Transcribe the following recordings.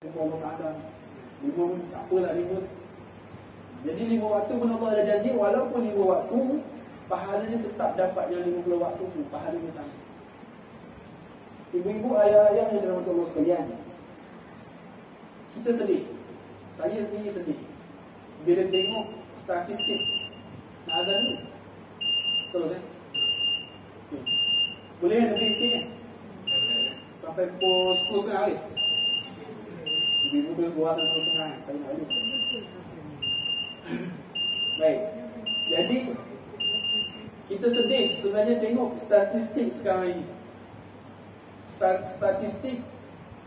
Allah Ta'ala 5 tak apalah 5. Jadi 5 waktu pun Allah ada janji, walaupun 5 waktu pahalanya tetap dapat yang 50 waktu tu, pahalanya sama. Ibu-ibu, ayah-ayah yang dirahmati Allah sekalian, kita sedih. Saya sendiri sedih bila tengok statistik. Nak azan dulu? Betul kan? Okay. Boleh kan lebih sikit kan? Sampai pukul 10.30 hari. Ibu-ibu tu buat sampai 10.30. Saya nak balik. Baik. Jadi kita sedih sebenarnya tengok statistik sekarang ini. Statistik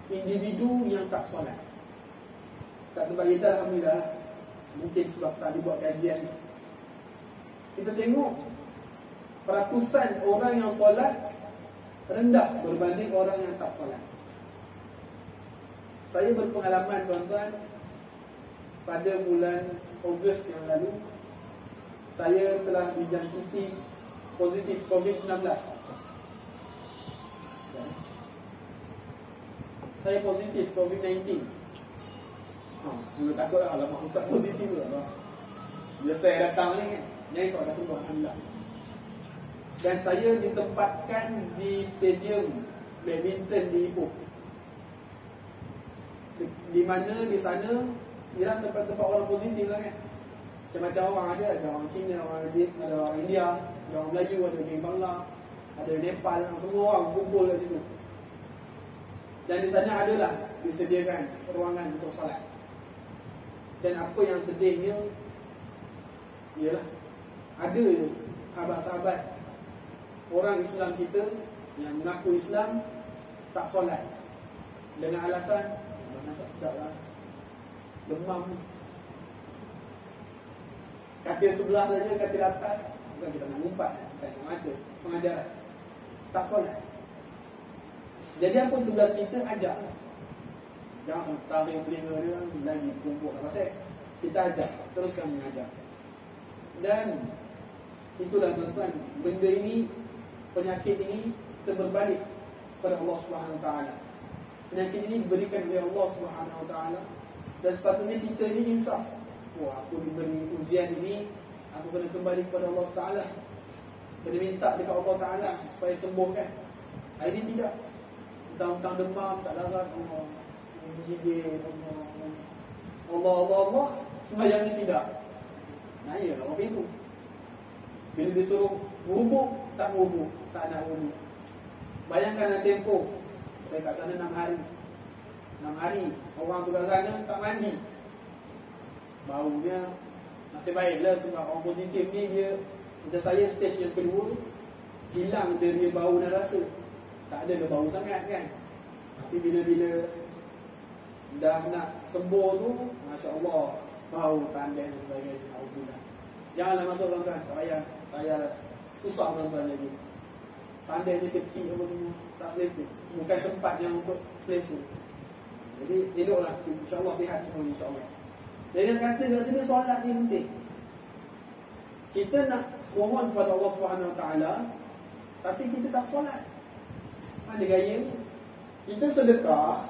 individu yang tak solat. Tak tempat kita, alhamdulillah. Mungkin sebab tak dibuat kajian. Kita tengok peratusan orang yang solat rendah berbanding orang yang tak solat. Saya berpengalaman, tuan-tuan, pada bulan Ogos yang lalu saya telah dijangkiti positif COVID-19. Saya positif COVID-19. Mula takut lah, alamak ustaz positif lah. Bila saya datang ni, nyai soal dah sembuh, alhamdulillah. Dan saya ditempatkan di stadium badminton di Ipoh, di mana di sana ialah tempat-tempat orang positif lah kan. Macam-macam orang ada orang Cina, ada orang India, ada orang Melayu, ada orang Bangla, ada Nepal, semua orang kumpul kat situ. Dan di sana adalah disediakan ruangan untuk solat. Dan apa yang sedihnya ialah ada sahabat-sahabat orang Islam kita yang mengaku Islam tak solat dengan alasan tak sedap lah, demam. Katil sebelah saja, katil atas, bukan kita nak ngumpat, bukan nak mata pengajaran, tak solat. Jadi apa tugas kita? Ajak. Jangan sampai tarik telinga dia lagi tumpuk kat pasal. Kita ajak, teruskan mengajar. Dan itulah tuan-tuan, benda ini, penyakit ini berbalik kepada Allah Subhanahu Wa Taala. Penyakit ini diberikan oleh Allah Subhanahu Wa Taala, dan sepatutnya kita ini insaf. Wah, aku diberi ujian ini, aku kena kembali kepada Allah Taala, kena minta dekat Allah Taala supaya sembuhkan. Ini tidak. Tentang demam, tak larat, Allah menggigil, Allah, sembahyang ni tidak. Nah, ya lah, apa itu? Bila disuruh wuduk, tak wuduk, tak nak wuduk. Bayangkan nak tempoh, saya kat sana 6 hari. 6 hari, orang tu kat sana tak mandi. Baunya nasib baiklah sebab orang positif ni dia, macam saya stage yang kedua, hilang dia bau dan rasa. Tak ada dah bau sangat kan. Tapi bila-bila dah nak sembuh tu, Masya Allah, bau, tandai dan sebagainya. Alhamdulillah. Janganlah masuk tuan-tuan, tak payah susah tuan-tuan lagi. Tandai dia kecil apa semua, tak selesa. Bukan tempat yang untuk selesa. Jadi eloklah, insya-Allah sihat semua, insya-Allah. Jadi dia kata kat sini solat ni penting. Kita nak mohon kepada Allah Subhanahu Wa Taala, tapi kita tak solat. Mana gaya ni? Kita sedekah,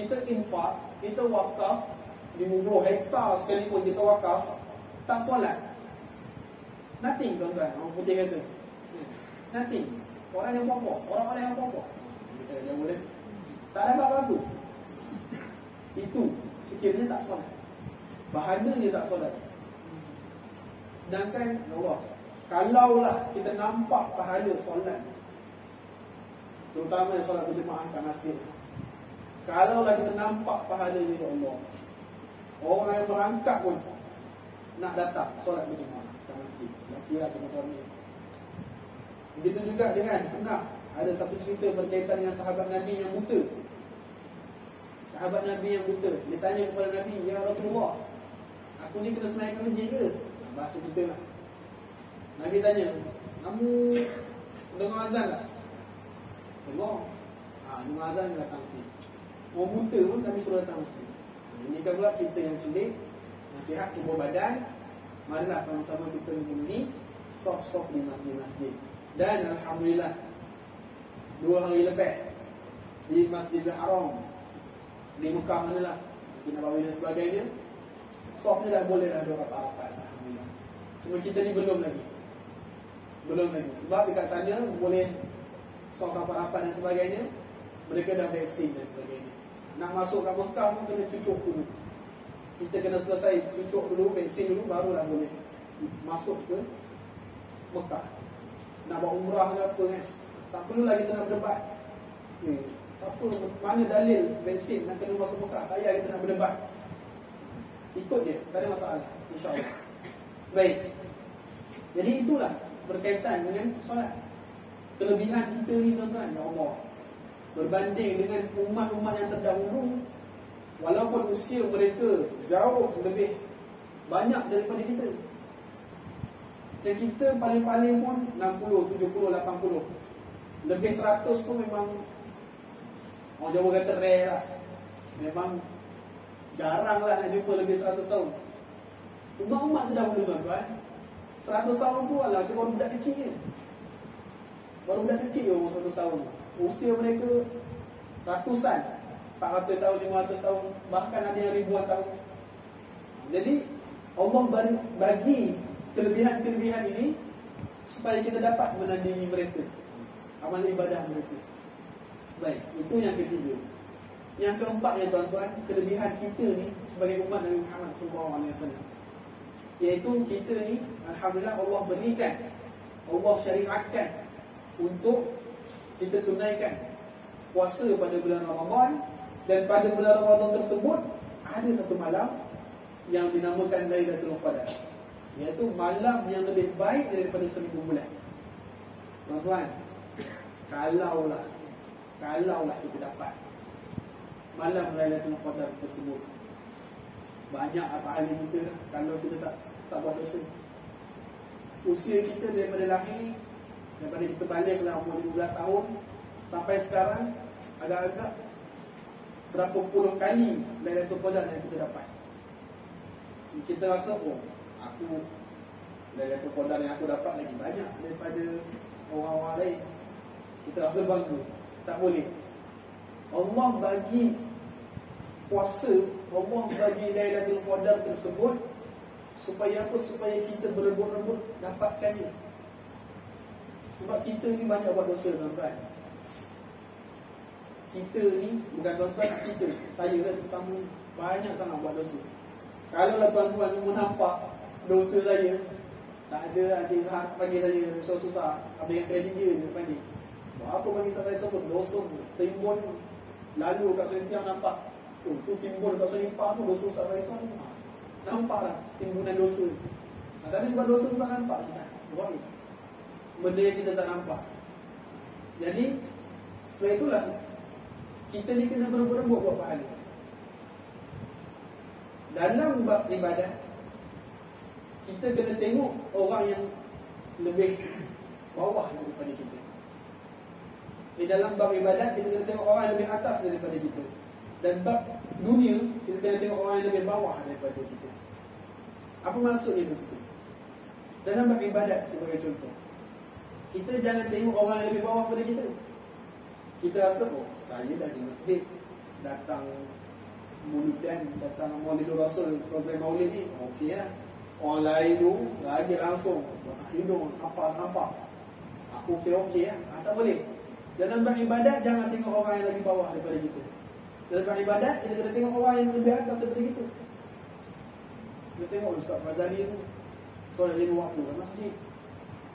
kita infak, kita wakaf 50 hektar sekalipun kita wakaf, tak solat. Nothing tuan-tuan, orang putih kata nothing. Orang yang pokok, orang-orang yang pokok, macam yang boleh tak dapat apa-apa. Itu sekiranya tak solat, bahannya dia tak solat. Sedangkan Allah, kalaulah kita nampak pahala solat, terutama solat berjemaah kat masjid, kalaulah kita nampak pahala ni, ya Allah, orang yang berangkat pun nak datang solat berjemaah kat masjid, kira ke motor ni. Begitu juga dengan, pernah ada satu cerita berkaitan dengan sahabat Nabi yang buta. Sahabat Nabi yang buta, dia tanya kepada Nabi, ya Rasulullah, aku ni kena semayang ke masjid ke? Bahasa kita lah. Nabi tanya, kamu dengar azan tak? Allah, dengar azan datang masjid. Orang buta pun kami suruh datang masjid. Ini kan pula kita yang celik, nasihat tubuh badan. Marilah sama-sama kita memenuhi soft-soft di masjid-masjid. Dan Alhamdulillah, 2 hari lepas di Masjidil Haram, di Mekah mana lah, Madinah Nabawi dan sebagainya, softnya dah boleh dah ada rapat-rapat, alhamdulillah. Cuma kita ni belum lagi. Sebab dekat sana boleh soft rapat-rapat dan sebagainya, mereka dah vaksin dan sebagainya. Nak masuk kat Mekah pun kena cucuk dulu. Kita kena selesai cucuk dulu, vaksin dulu, barulah boleh masuk ke Mekah. Nak buat umrah ke apa kan, tak perlulah kita nak berdebat. Siapa, mana dalil vaksin nak kena masuk Mekah, tak payah kita nak berdebat. Ikut je, tak ada masalah, insya-Allah. Baik. Jadi itulah berkaitan dengan solat. Kelebihan kita ni tuan-tuan, ya Allah, berbanding dengan umat-umat yang terdahulu, walaupun usia mereka jauh lebih banyak daripada kita. Macam kita paling-paling pun 60, 70, 80. Lebih 100 pun memang orang Jawa kata rare lah. Memang jarang lah nak jumpa lebih 100 tahun. Umat-umat terdahulu tuan-tuan, 100 tahun tu adalah macam baru budak kecil je. Baru budak kecil je umur 100 tahun. Usia mereka ratusan, 400 tahun, 500 tahun, bahkan ada yang ribuan tahun. Jadi Allah bagi kelebihan-kelebihan ini supaya kita dapat menandingi mereka, amal ibadah mereka. Baik, itu yang ketiga. Yang keempatnya tuan-tuan, kelebihan kita ni sebagai umat Nabi Muhammad SAW, iaitu kita ni alhamdulillah Allah berikan, Allah syariatkan untuk kita tunaikan puasa pada bulan Ramadan. Dan pada bulan Ramadan tersebut ada satu malam yang dinamakan Lailatul Qadar, iaitu malam yang lebih baik daripada 1000 bulan. Tuan-tuan, kalaulah kita dapat malam Lailatul Qadar tersebut, banyak pahala kita kalau kita tak buat dosa. Usia kita daripada lahir, daripada kita balik ke umur 15 tahun sampai sekarang, agak-agak berapa puluh kali Lailatul Qadar yang kita dapat. Kita rasa, aku Lailatul Qadar yang aku dapat lagi banyak daripada orang-orang lain. Kita rasa bangga. Tak boleh. Allah bagi puasa, Allah bagi Lailatul Qadar tersebut supaya apa? Supaya kita berebut-rebut dapatkannya. Sebab kita ni banyak buat dosa tuan-tuan. Kita ni, bukan tuan-tuan, kita, saya lah terutama, banyak sangat buat dosa. Kalau lah tuan-tuan semua nampak dosa saya, tak ada lah Cik Sahat bagi saya susah-susah, ambil kredit dia je panggil. Buat apa bagi sampai sebut dosa tu, timbun lalu kat Sentiang nampak, tu timbun kat Selipar tu dosa sampai sebut. Nampak lah timbunan dosa. Tapi sebab dosa tu tak nampak kita buat ni, benda yang kita tak nampak. Jadi sebab itulah kita ni kena berebut-rebut buat pahala. Dalam bab ibadat, kita kena tengok orang yang lebih bawah daripada kita. Dalam bab ibadat, kita kena tengok orang yang lebih atas daripada kita. Dan bab dunia, kita kena tengok orang yang lebih bawah daripada kita. Apa maksudnya itu? Dalam bab ibadat sebagai contoh, kita jangan tengok orang yang lebih bawah daripada kita. Kita rasa, saya dah di masjid, datang muludan, datang Maulidur Rasul, program maulid ni, okey lah. Orang lain tu lagi langsung hidung apa nampak, aku kira okey lah. Tak boleh. Dalam bab ibadat, jangan tengok orang yang lagi bawah daripada kita. Dalam bab ibadat, kita kena tengok orang yang lebih atas daripada kita. Kita tengok Ustaz Fazali tu solat 5 waktu kat masjid,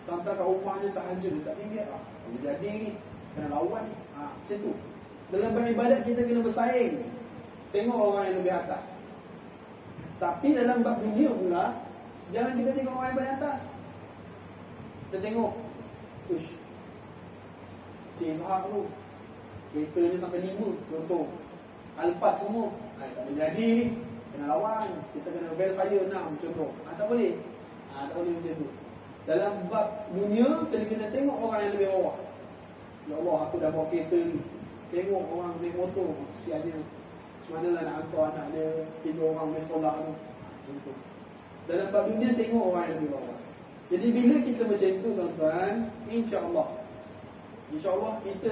tantang kat rumahnya tahajud, dia tak tinggal lah. Boleh jadi ni, kena lawan ni, macam tu. Dalam bab ibadat, kita kena bersaing, tengok orang yang lebih atas. Tapi dalam bab dunia pula, jangan kita tengok orang yang paling atas. Kita tengok, uish, Cik Ishak tu keretanya sampai 5, contoh Alphard semua, tak boleh jadi ni, kena lawan. Kita kena Belfire 6, contoh. Tak boleh. Tak boleh macam tu. Dalam bab dunia, kita tengok orang yang lebih bawah. Ya Allah, aku dah bawa kereta ni, tengok orang naik motor, sialnya macam mana lah nak hantar anak dia 3 orang pergi sekolah tu, contoh. Dalam bab dunia, tengok orang yang lebih bawah. Jadi bila kita macam tu tuan-tuan, InsyaAllah kita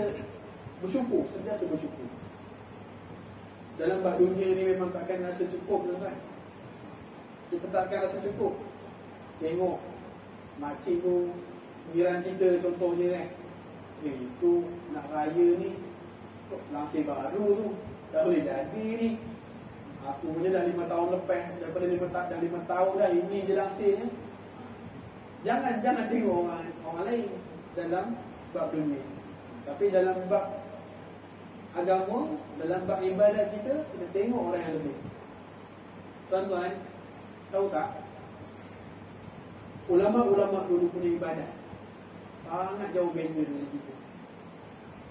bersyukur, sentiasa bersyukur. dalam bab dunia ni memang takkan rasa cukup, tuan-tuan. Kita takkan rasa cukup. Tengok makcik tu, jiran kita contohnya kan, itu nak raya ni langsir baru tu, tak boleh jadi ni. Aku punya dah 5 tahun lepas, daripada 5 tahun dah, ini je langsirnya. Jangan tengok orang lain dalam bab dunia. Tapi dalam bab agama, dalam bab ibadat kita tengok orang yang lebih. Tuan-tuan, tahu tak? Ulama-ulama dulu punya ibadat sangat jauh beza dengan kita.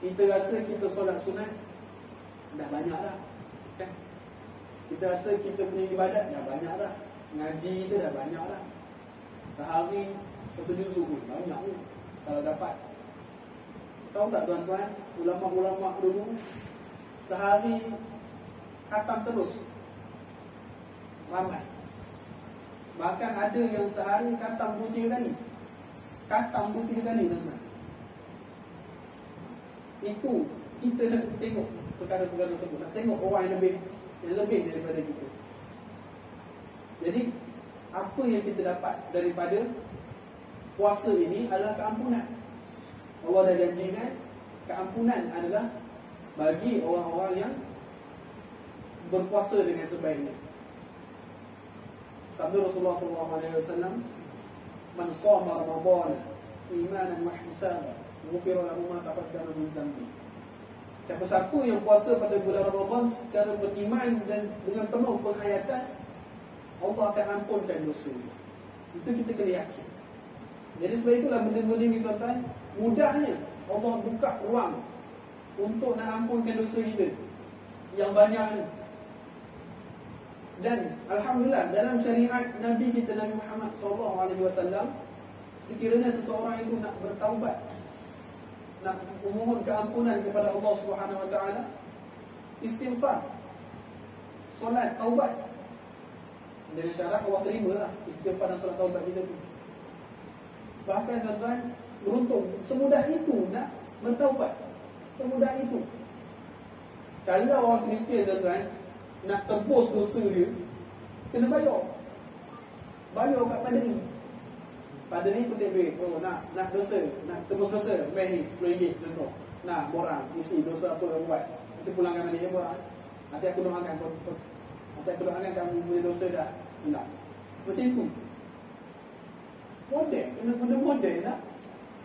Kita rasa kita solat sunat dah banyak dah, kan? Kita rasa kita punya ibadat dah banyak dah. Ngaji kita dah banyak dah. Sehari 1 juzuk pun banyak pun kalau dapat. Tahu tak tuan-tuan, ulama-ulama dulu sehari khatam terus, ramai. Bahkan ada yang sehari khatam 2-3 kali. Khatam 2-3 kali, tuan-tuan. Itu kita nak tengok perkara-perkara tersebut, nak tengok orang yang lebih daripada kita. Jadi apa yang kita dapat daripada puasa ini adalah keampunan. Allah dah janjikan keampunan adalah bagi orang-orang yang berpuasa dengan sebaiknya. Sabda Rasulullah SAW, "Man shoma Ramadan imanan wa ihtisaban, ghufira lahu ma taqaddama min dhanbi." Siapa-siapa yang puasa pada bulan Ramadan secara beriman dan dengan penuh penghayatan, Allah akan ampunkan dosa. Itu kita kena yakin. Jadi sebab itulah benda-benda ni, tuan-tuan, mudahnya Allah buka ruang untuk nak ampunkan dosa kita yang banyak ni. Dan alhamdulillah, dalam syariat Nabi kita, Nabi Muhammad SAW, sekiranya seseorang itu nak bertaubat, nak memohon keampunan kepada Allah Subhanahu Wa Taala, istighfar, solat, taubat, dengan syarat Allah terimalah istighfar dan solat taubat kita tu. Bahkan tuan-tuan, beruntung semudah itu nak bertaubat, semudah itu. Kalau orang Kristian, tuan-tuan, nak tebus dosa dia, kena bayar kat padri. Padri petik duit. Oh, nak dosa, nak tebus dosa, main ni RM10 contoh. Nak borang isi dosa apa yang buat, nanti pulangkan balik je borang. Nanti aku doakan kamu punya dosa dah hilang. Macam itu. Model, kena guna model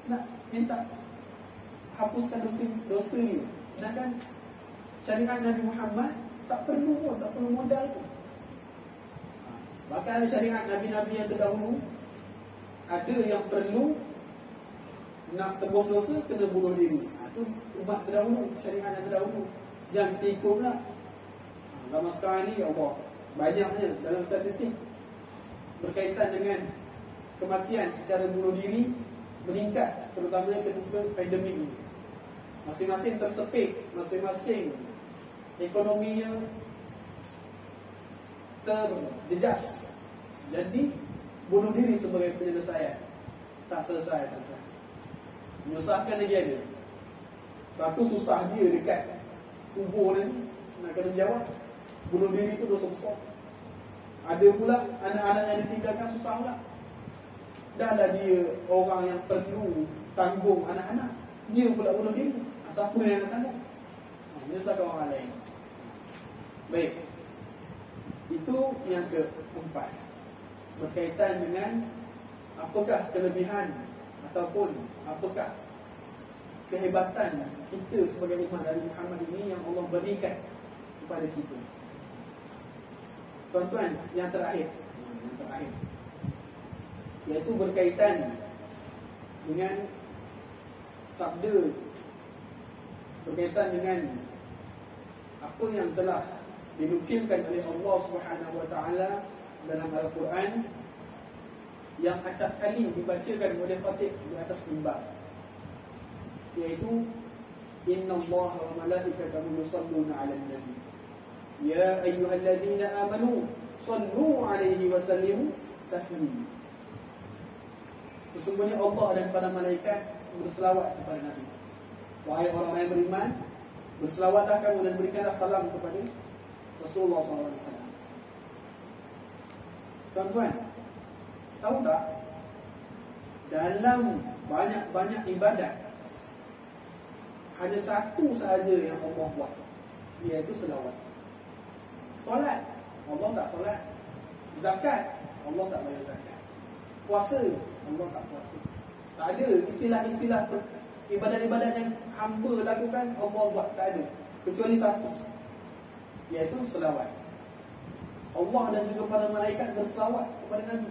nak minta hapuskan dosa ni. Sedangkan syariat Nabi Muhammad tak perlu modal tu. Bahkan ada syariat Nabi-Nabi yang terdahulu, ada yang perlu nak tebus dosa kena bunuh diri. Itu umat terdahulu, syariat yang terdahulu. Jangan kita ikut pula. Lama sekarang ni, ya Allah, banyaknya dalam statistik berkaitan dengan kematian secara bunuh diri meningkat, terutamanya ketika pandemik ini. Masing-masing tersepit, masing-masing ekonominya terjejas. Jadi bunuh diri sebagai penyelesaian tak selesai, tuan-tuan. Menyusahkan lagi ada. Satu, susah dia dekat kubur nanti nak kena jawab. Bunuh diri itu dosa besar. Ada pula anak-anak yang ditinggalkan, susah pula. Dah lah dia orang yang perlu tanggung anak-anak, dia pula bunuh diri. Siapa yang nak tanggung? Menyusahkan orang lain. Baik, itu yang keempat, berkaitan dengan apakah kelebihan ataupun apakah kehebatan kita sebagai umat Nabi Muhammad ini yang Allah berikan kepada kita. Tuan-tuan, yang terakhir, iaitu berkaitan dengan sabda, berkaitan dengan apa yang telah dinukilkan oleh Allah Subhanahu Wa Taala dalam Al-Quran, yang acap kali dibacakan oleh khatib di atas mimbar, iaitu Inna Allah wa malaikatahu yusalluna 'alan nabi ya ayyuhalladzina amanu sallu 'alaihi wa sallimu taslima. Sesungguhnya Allah dan para malaikat berselawat kepada Nabi. Wahai orang-orang yang beriman, berselawatlah kamu dan berikanlah salam kepada Rasulullah SAW. Tuan-tuan, tahu tak? Dalam banyak-banyak ibadat, hanya satu sahaja yang Allah buat, iaitu selawat. Solat, Allah tak solat. Zakat, Allah tak bayar zakat. Puasa, Allah tak puasa. Tak ada istilah-istilah ibadat-ibadat yang hamba lakukan, Allah buat, tak ada. Kecuali satu, iaitu selawat. Allah dan juga para malaikat berselawat kepada Nabi.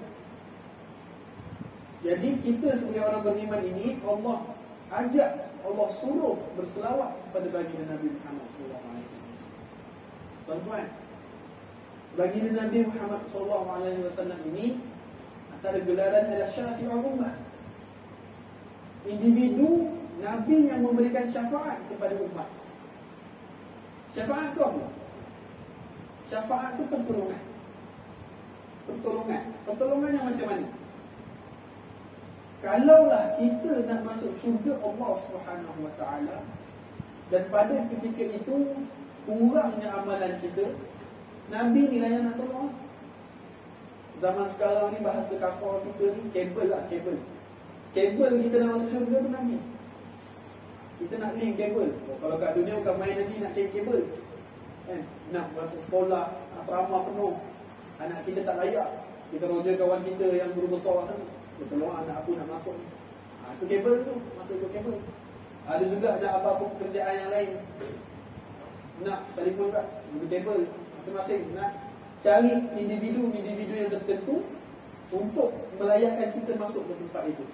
Jadi kita sebagai orang beriman ini, Allah ajak, Allah suruh berselawat kepada baginda Nabi Muhammad SAW. Tuan-tuan, baginda Nabi Muhammad SAW ini antara gelaran adalah syafi'ul ummah. Individu Nabi yang memberikan syafaat kepada umat. Syafaat itu apa? Syafaat itu pertolongan. Pertolongan yang macam mana? Kalaulah kita nak masuk syurga Allah SWT dan pada ketika itu kurangnya amalan kita, Nabi ni lah yang nak tolong. Zaman sekarang ni bahasa kasar kita ni kabel lah, kabel. Kabel kita nak masuk syurga tu Nabi. Kita nak link kabel. Kalau kat dunia bukan main Nabi nak cari kabel. Nak masa sekolah, asrama penuh, anak kita tak layak, kita roja kawan kita yang guru besar sana, dia tolong anak aku nak masuk. Itu kabel tu, masuk ke kabel. Ada juga ada apa-apa pekerjaan yang lain, nak telefon kat guru kabel masing-masing, nak cari individu yang tertentu untuk melayakkan kita masuk ke tempat itu,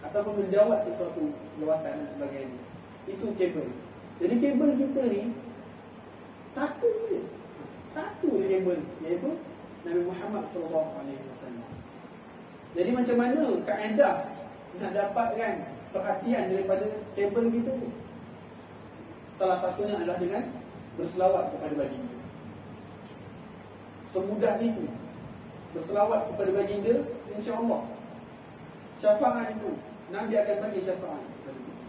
ataupun menjawab sesuatu jawatan dan sebagainya. Itu kabel. Jadi kabel kita ni satu je kabel, iaitu Nabi Muhammad SAW. Jadi macam mana kaedah nak dapatkan perhatian daripada kabel kita tu? Salah satunya adalah dengan berselawat kepada baginda. Semudah itu berselawat kepada baginda, insya-Allah syafaat itu Nabi akan bagi syafaat kepada kita.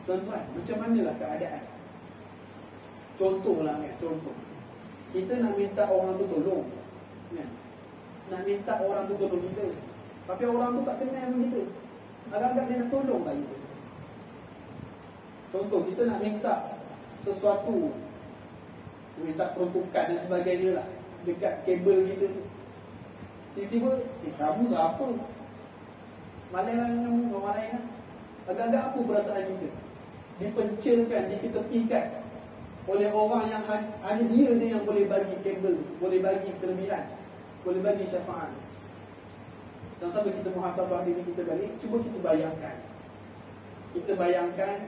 Tuan-tuan, macam manalah keadaan? Contohlah kan, contoh. Kita nak minta orang tu tolong, kan? Nak minta orang tu tolong kita, tapi orang tu tak kenal dengan kita. Agak-agak dia nak tolong tak kita? Contoh, kita nak minta sesuatu, minta peruntukan dan sebagainya lah dekat kabel kita tu. Tiba-tiba, kamu siapa? Malailah kamu, malailah. Agak-agak apa perasaan kita? Dipencilkan, diketepikan oleh orang yang hanya dia je yang boleh bagi kabel, boleh bagi kelebihan, boleh bagi syafaat. Dan sampai kita muhasabah diri kita balik, cuba kita bayangkan. Kita bayangkan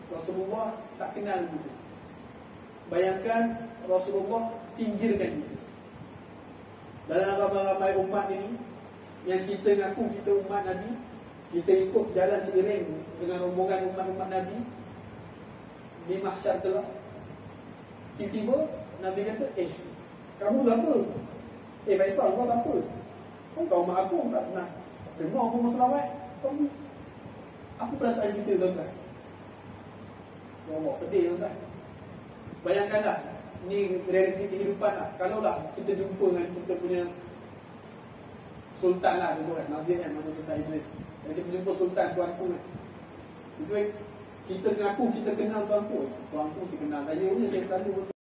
Rasulullah tak kenal kita. Bayangkan Rasulullah pinggirkan kita. Dalam ramai-ramai umat ini, yang kita ngaku kita umat Nabi, kita ikut jalan seiring dengan rombongan umat-umat Nabi di mahsyar kelak. Tiba-tiba Nabi kata, kamu siapa? Faisal, kau siapa? Kau mak aku tak pernah dengar aku selawat. Apa perasaan kita, tuan-tuan? Ya Allah, sedih, tuan-tuan. Bayangkanlah, ni realiti kehidupan lah. Kalaulah kita jumpa dengan kita punya Sultan lah, tuan-tuan, Nazir kan, masa Sultan Idris. Dan kita jumpa Sultan, tuanku kan. Itu kita ngaku kita kenal tuanku. Tuanku si kenal saya punya, saya selalu